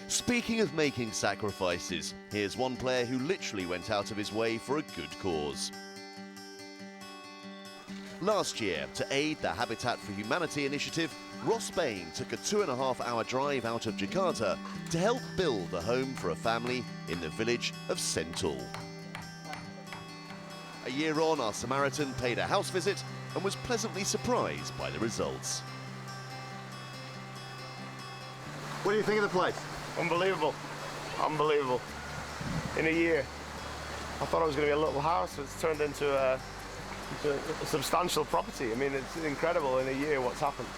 Speaking of making sacrifices, here's one player who literally went out of his way for a good cause. Last year, to aid the Habitat for Humanity initiative, Ross Bain took a 2.5-hour drive out of Jakarta to help build a home for a family in the village of Sentul. A year on, our Samaritan paid a house visit and was pleasantly surprised by the results. What do you think of the place? Unbelievable. Unbelievable. In a year. I thought it was going to be a little house. It's turned into a substantial property. I mean, it's incredible in a year what's happened.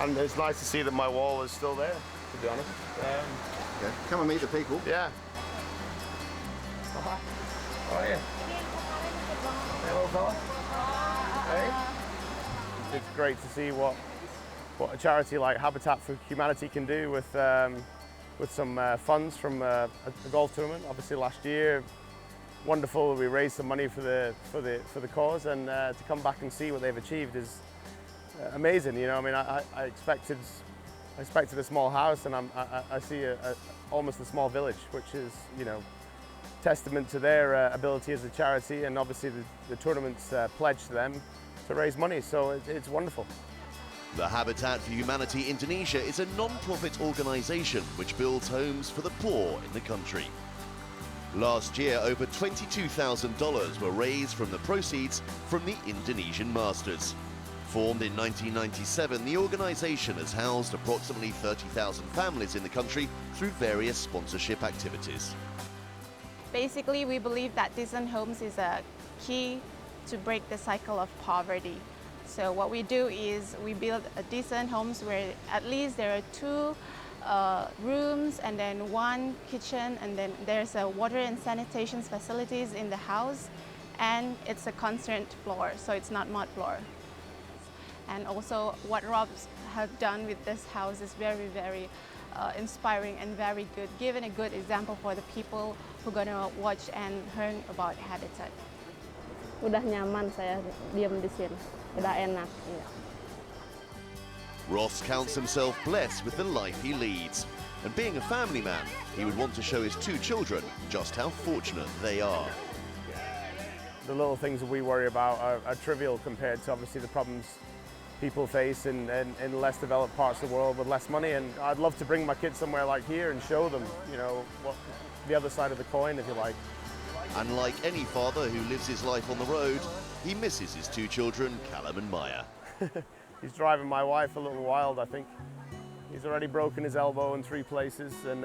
And it's nice to see that my wall is still there, to be honest. Yeah. Come and meet the people. Yeah. Hi. How are you? Hey, little fella. Hey. It's great to see what a charity like Habitat for Humanity can do with some funds from a golf tournament. Obviously last year, wonderful. We raised some money for the cause, and to come back and see what they've achieved is amazing. You know, I mean, I expected a small house, and I see almost a small village, which is, you know, testament to their ability as a charity, and obviously the tournament's pledge to them to raise money. So it's wonderful. The Habitat for Humanity Indonesia is a non-profit organisation which builds homes for the poor in the country. Last year, over $22,000 were raised from the proceeds from the Indonesian Masters. Formed in 1997, the organisation has housed approximately 30,000 families in the country through various sponsorship activities. Basically, we believe that decent homes is a key to break the cycle of poverty. So what we do is we build a decent homes where at least there are 2 rooms and then 1 kitchen, and then there's a water and sanitation facilities in the house, and it's a concrete floor, so it's not mud floor. And also what Rob's have done with this house is very, very inspiring and very good, giving a good example for the people who are gonna watch and learn about Habitat. Udah nyaman saya diam di sini, udah enak. Ross counts himself blessed with the life he leads, and being a family man, he would want to show his 2 children just how fortunate they are. The little things that we worry about are trivial compared to obviously the problems people face in less developed parts of the world with less money, and I'd love to bring my kids somewhere like here and show them, you know, what the other side of the coin, if you like. And like any father who lives his life on the road, he misses his 2 children, Callum and Maya. He's driving my wife a little wild, I think. He's already broken his elbow in 3 places, and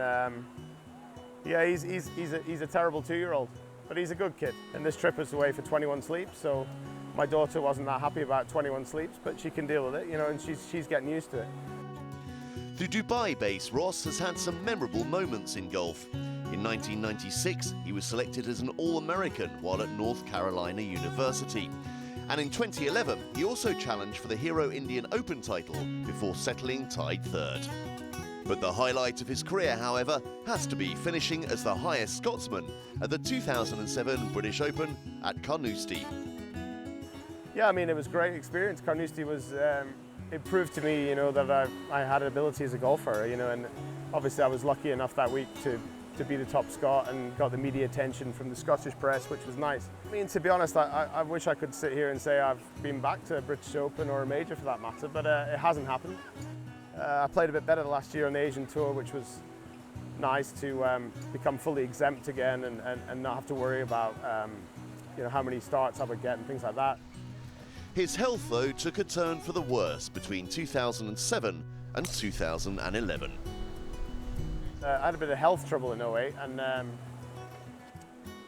yeah, he's a terrible 2-year-old, but he's a good kid. And this trip is away for 21 sleeps, so my daughter wasn't that happy about 21 sleeps, but she can deal with it, you know, and she's getting used to it. The Dubai-based Ross has had some memorable moments in golf. In 1996, he was selected as an All-American while at North Carolina University. And in 2011, he also challenged for the Hero Indian Open title before settling tied 3rd. But the highlight of his career, however, has to be finishing as the highest Scotsman at the 2007 British Open at Carnoustie. Yeah, I mean, it was a great experience. Carnoustie was, it proved to me, you know, that I had an ability as a golfer, you know, and obviously I was lucky enough that week to be the top Scot and got the media attention from the Scottish press, which was nice. I mean, to be honest, I wish I could sit here and say I've been back to a British Open or a major for that matter, but it hasn't happened. I played a bit better last year on the Asian Tour, which was nice to become fully exempt again and not have to worry about you know, how many starts I would get and things like that. His health, though, took a turn for the worse between 2007 and 2011. I had a bit of health trouble in 08 and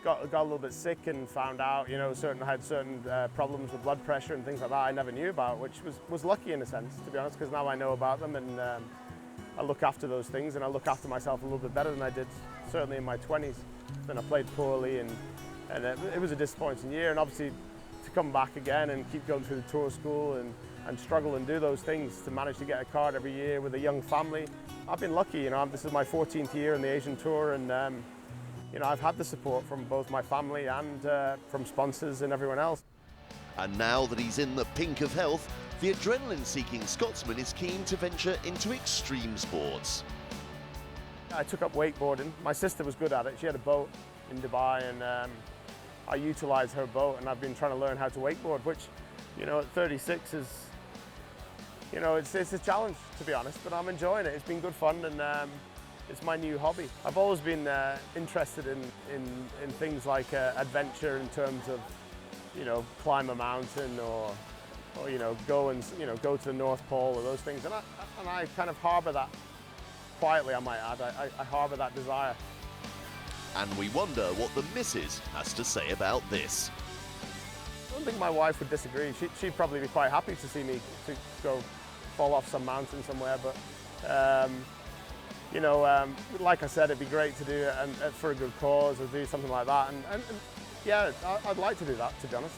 got a little bit sick and found out, you know, I had certain problems with blood pressure and things like that I never knew about, which was lucky in a sense, to be honest, because now I know about them, and I look after those things, and I look after myself a little bit better than I did certainly in my 20s. Then I played poorly, and it was a disappointing year, and obviously to come back again and keep going through the tour school and struggle and do those things to manage to get a card every year with a young family. I've been lucky, you know, this is my 14th year in the Asian Tour, and you know, I've had the support from both my family and from sponsors and everyone else. And now that he's in the pink of health, the adrenaline-seeking Scotsman is keen to venture into extreme sports. I took up wakeboarding. My sister was good at it. She had a boat in Dubai, and I utilised her boat, and I've been trying to learn how to wakeboard, which, you know, at 36 is, you know, it's a challenge, to be honest, but I'm enjoying it. It's been good fun, and it's my new hobby. I've always been interested in things like adventure in terms of, you know, climb a mountain or you know, go to the North Pole or those things, and I kind of harbour that quietly, I might add. I harbour that desire. And we wonder what the missus has to say about this. I don't think my wife would disagree. She'd probably be quite happy to see me to go fall off some mountain somewhere, but you know, like I said, it'd be great to do it and for a good cause or do something like that, and yeah, I'd like to do that, to be honest.